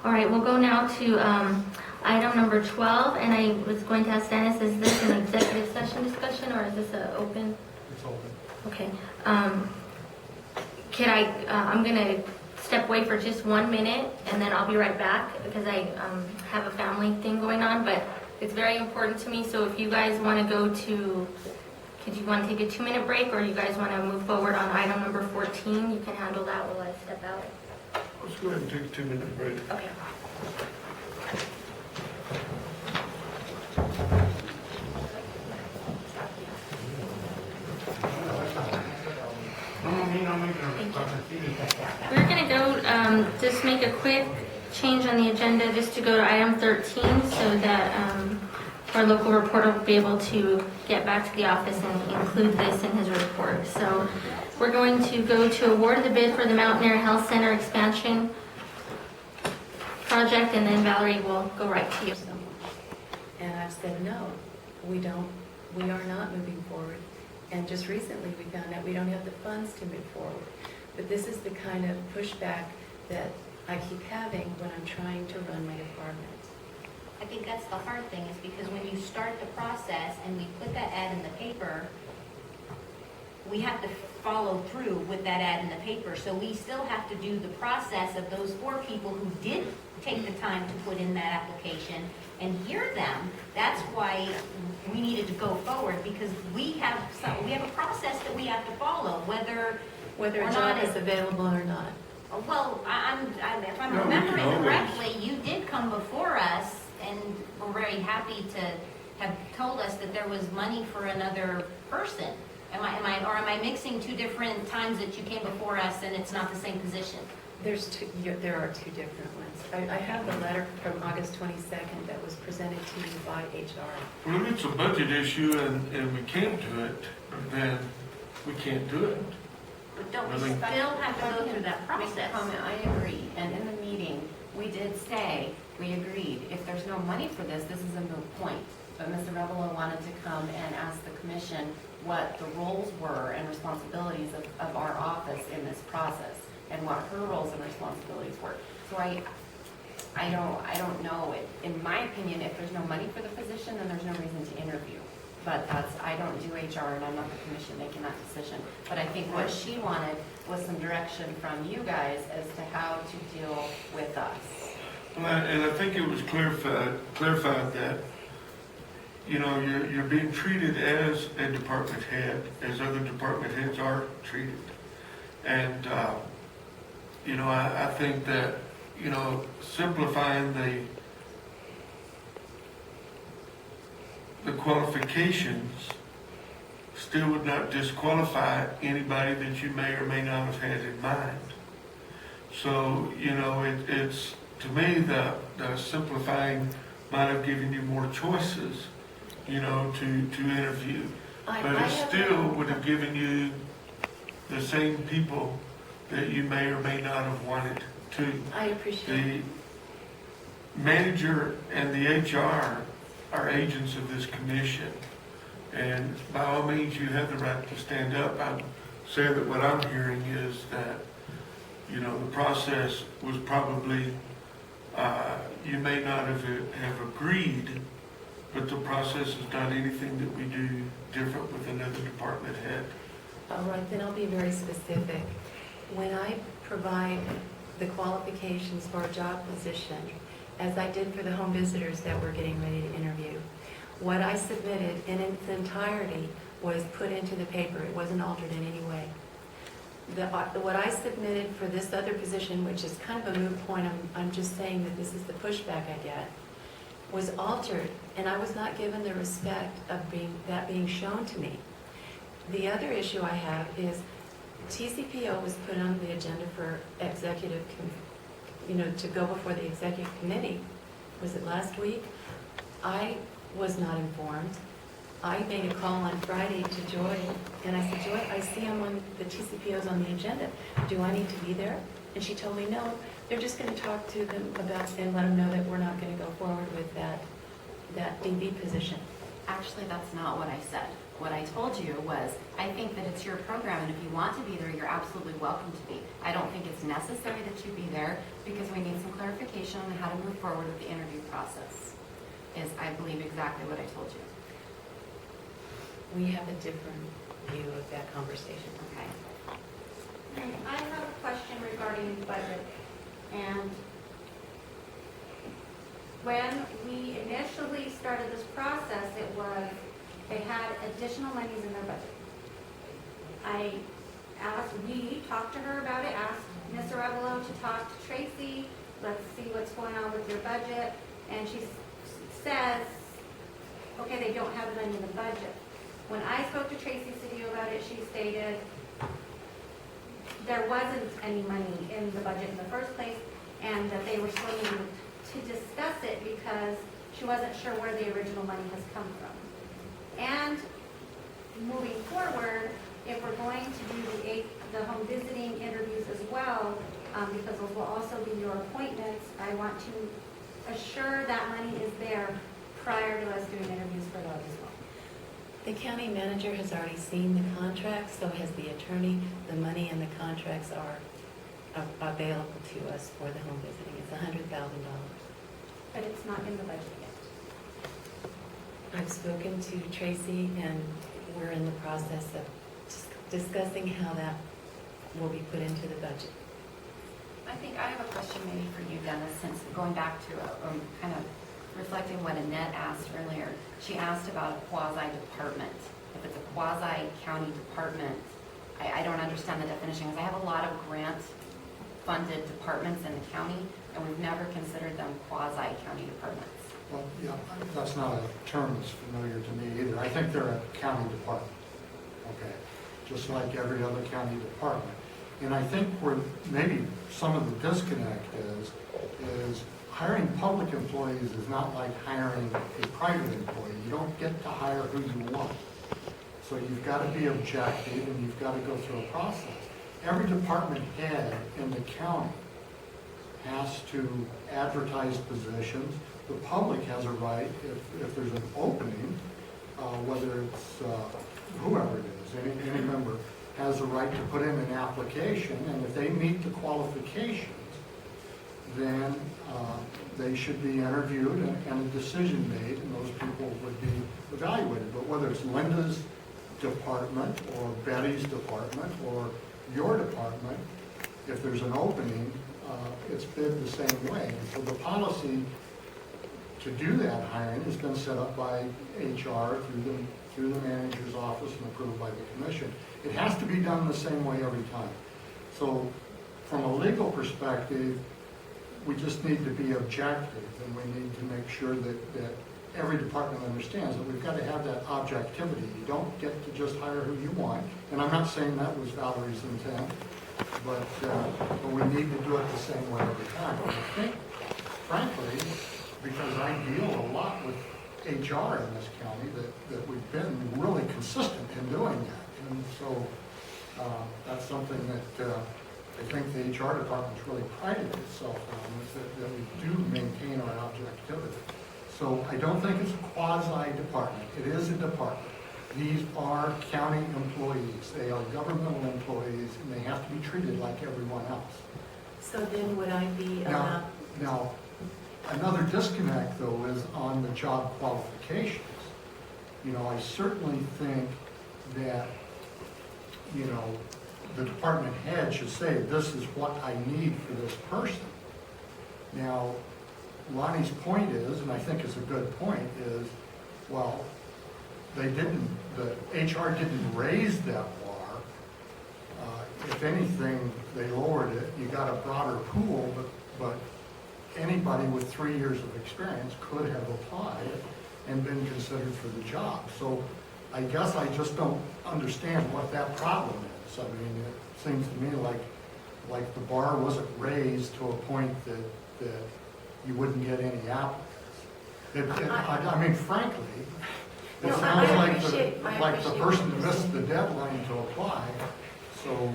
All right, we'll go now to item number 12, and I was going to ask Dennis, is this an executive session discussion or is this an open? It's open. Okay. I'm going to step away for just 1 minute and then I'll be right back because I have a family thing going on, but it's very important to me. So if you guys want to go to, could you want to take a 2-minute break, or you guys want to move forward on item number 14? You can handle that while I step out. Let's go ahead and take a 2-minute break. Okay. We're going to go, just make a quick change on the agenda just to go to item 13 so that our local reporter will be able to get back to the office and include this in his report. So we're going to go to award the bid for the Mountain Air Health Center expansion project, and then Valerie will go right to you. And I've said, no, we are not moving forward. And just recently we found out we don't have the funds to move forward. But this is the kind of pushback that I keep having when I'm trying to run my department. I think that's the hard thing, is because when you start the process and we put that ad in the paper, we have to follow through with that ad in the paper. So we still have to do the process of those 4 people who did take the time to put in that application and hear them. That's why we needed to go forward, because we have a process that we have to follow, whether a job is available or not. Well, if I'm No, we can remembering always- correctly, you did come before us, and we're very happy to have told us that there was money for another person. Am I mixing 2 different times that you came before us and it's not the same position? There are 2 different ones. I have the letter from August 22nd that was presented to you by HR. Well, if it's a budget issue and we can't do it, then we can't do it. But don't we Really? still have to go through that Make a process? comment, I agree, and in the meeting, we did say, we agreed, if there's no money for this, this is a moot point. But Ms. Arevalo wanted to come and ask the commission what the roles were and responsibilities of our office in this process, and what her roles and responsibilities were. So I don't know, in my opinion, if there's no money for the position, then there's no reason to interview. But I don't do HR, and I'm not the commission making that decision. But I think what she wanted was some direction from you guys as to how to deal with us. Well, and I think it was clarified that, you know, you're being treated as a department head, as other department heads are treated. And, you know, I think that, you know, simplifying the qualifications still would not disqualify anybody that you may or may not have had in mind. So, you know, it's, to me, the simplifying might have given you more choices, you know, to interview. But it still would have given you the same people that you may or may not have wanted to. I appreciate The manager and the HR are agents of this commission. And by all means, you have the right to stand up. I'm saying that what I'm hearing is that, you know, the process was probably, you may not have agreed, but the process is not anything that we do different with another department head. All right, then I'll be very specific. When I provide the qualifications for a job position, as I did for the home visitors that we're getting ready to interview, what I submitted in its entirety was put into the paper. It wasn't altered in any way. What I submitted for this other position, which is kind of a moot point, I'm just saying that this is the pushback I get, was altered, and I was not given the respect of that being shown to me. The other issue I have is TCPO was put on the agenda for executive, to go before the executive committee. Was it last week? I was not informed. I made a call on Friday to Joy, and I said, Joy, I see I'm on the TCPO's on the agenda. Do I need to be there? And she told me, no, they're just going to talk to them about and let them know that we're not going to go forward with that DB position. Actually, that's not what I said. What I told you was, I think that it's your program, and if you want to be there, you're absolutely welcome to be. I don't think it's necessary that you be there, because we need some clarification on how to move forward with the interview process, is, I believe, exactly what I told you. We have a different view of that conversation. Okay. And I have a question regarding budget. And when we initially started this process, it was, they had additional monies in their budget. We talked to her about it, asked Ms. Arevalo to talk to Tracy, let's see what's going on with your budget. And she says, okay, they don't have it in the budget. When I spoke to Tracy Cedillo about it, she stated there wasn't any money in the budget in the first place, and that they were still needing to discuss it because she wasn't sure where the original money has come from. And moving forward, if we're going to do the home visiting interviews as well, because those will also be your appointments, I want to assure that money is there prior to us doing interviews for those as well. The county manager has already seen the contracts, so has the attorney. The money and the contracts are available to us for the home visiting. It's $100,000. But it's not in the budget yet. I've spoken to Tracy, and we're in the process of discussing how that will be put into the budget. I think I have a question maybe for you, Dennis, since going back to kind of reflecting what Annette asked earlier. She asked about a quasi-department. If it's a quasi-county department, I don't understand the definition, because I have a lot of grant-funded departments in the county, and we've never considered them quasi-county departments. Well, yeah, that's not a term that's familiar to me either. I think they're a county department, okay, just like every other county department. And I think where maybe some of the disconnect is hiring public employees is not like hiring a private employee. You don't get to hire who you want. So you've got to be objective, and you've got to go through a process. Every department head in the county has to advertise positions. The public has a right, if there's an opening, whether it's whoever it is, any member, has a right to put in an application, and if they meet the qualifications, then they should be interviewed and a decision made, and those people would be evaluated. But whether it's Linda's department or Betty's department or your department, if there's an opening, it's bid the same way. And so the policy to do that hiring has been set up by HR through the manager's office and approved by the commission. It has to be done the same way every time. So from a legal perspective, we just need to be objective, and we need to make sure that every department understands that we've got to have that objectivity. You don't get to just hire who you want, and I'm not saying that was Valerie's intent, but we need to do it the same way every time. And I think, frankly, because I deal a lot with HR in this county, that we've been really consistent in doing that. And so that's something that I think the HR department's really prided itself on, is that we do maintain our objectivity. So I don't think it's a quasi-department. It is a department. These are county employees. They are governmental employees, and they have to be treated like everyone else. So then would I be allowed? Now, another disconnect, though, is on the job qualifications. You know, I certainly think that, you know, the department head should say, this is what I need for this person. Now, Lonnie's point is, and I think it's a good point, is, well, the HR didn't raise that bar. If anything, they lowered it. You got a broader pool, but anybody with 3 years of experience could have applied and been considered for the job. So I guess I just don't understand what that problem is. I mean, it seems to me like the bar wasn't raised to a point that you wouldn't get any applicants. I mean, frankly, it No, sounds I like appreciate the person missed the deadline to apply. So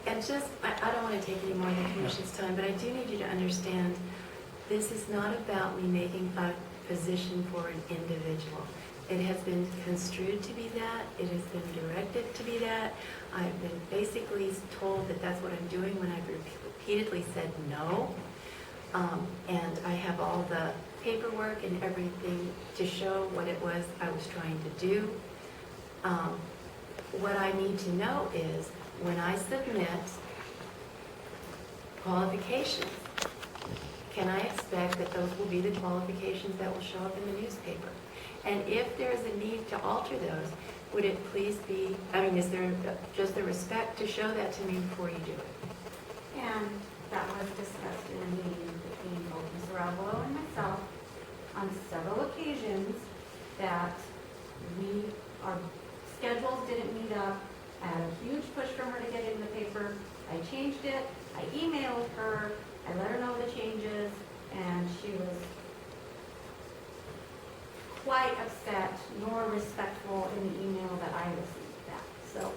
And just, I don't want to take any more than the commission's time, but I do need you to understand, this is not about me making a position for an individual. It has been construed to be that. It has been directed to be that. I've been basically told that that's what I'm doing when I've repeatedly said no. And I have all the paperwork and everything to show what it was I was trying to do. What I need to know is when I submit qualifications, can I expect that those will be the qualifications that will show up in the newspaper? And if there is a need to alter those, would it please be, is there just the respect to show that to me before you do it? And that was discussed in a meeting between both Ms. Arevalo and myself on several occasions that our schedules didn't meet up. I had a huge push from her to get it in the paper. I changed it. I emailed her. I let her know the changes, and she was quite upset nor respectful in the email that I received back. So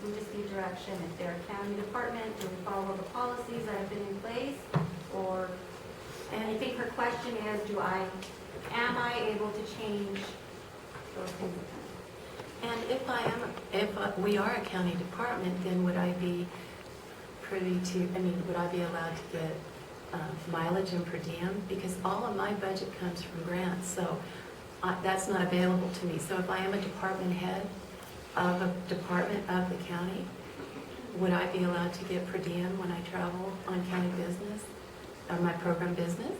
we just need direction. If they're a county department, do we follow the policies that have been in place? And I think her question is, am I able to change those things? And if we are a county department, then would I be privy to, would I be allowed to get mileage and per diem? Because all of my budget comes from grants, so that's not available to me. So if I am a department head of a department of the county, would I be allowed to get per diem when I travel on county business or my program business?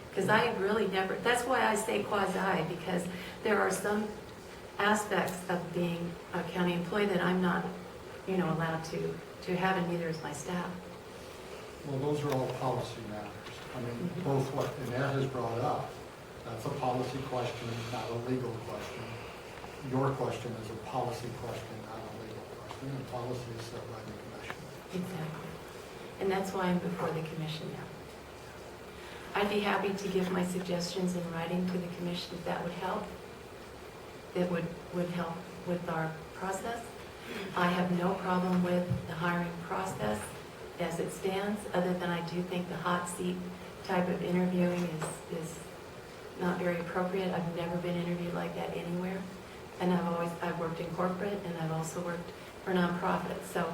Because I really never, that's why I say quasi, because there are some aspects of being a county employee that I'm not, allowed to have, and neither is my staff. Well, those are all policy matters. Both what Annette has brought up, that's a policy question, not a legal question. Your question is a policy question, not a legal question, and policy is set by the commission. Exactly. And that's why I'm before the commission now. I'd be happy to give my suggestions in writing to the commission if that would help. It would help with our process. I have no problem with the hiring process as it stands, other than I do think the hot seat type of interviewing is not very appropriate. I've never been interviewed like that anywhere. And I've worked in corporate, and I've also worked for nonprofits. So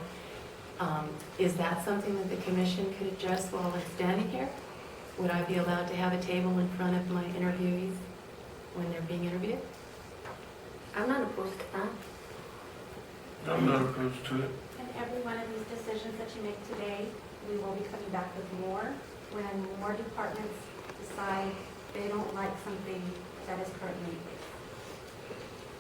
is that something that the commission could address while I'm standing here? Would I be allowed to have a table in front of my interviewees when they're being interviewed? I'm not opposed to that. I'm not opposed to it. And every one of these decisions that you make today, we will be coming back with more when more departments decide they don't like something that is currently in place.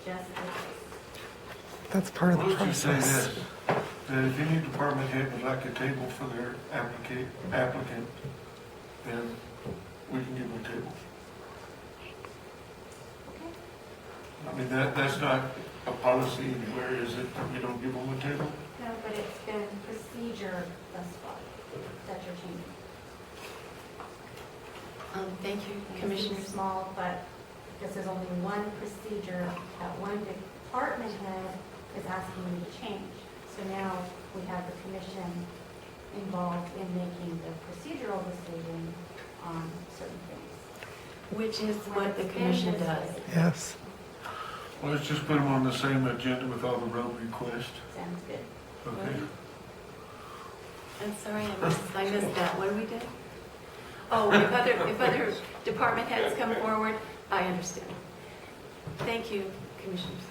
Just like this. That's part of the Why don't you say process. this, that if any department head would like a table for their applicant, then we can give them a table. That's not a policy anywhere, is it, that we don't give them a table? No, but it's been procedure thus far that you're changing. Thank you, It seems Commissioners. small, but this is only one procedure that one department head is asking you to change. So now we have the commission involved in making the procedural decision on certain things. Which is what the commission does. Yes. Well, let's just put them on the same agenda with all the road requests, Sounds good. okay? I'm sorry, I missed that. What do we do? Oh, if other department heads come forward, I understand. Thank you, Commissioners.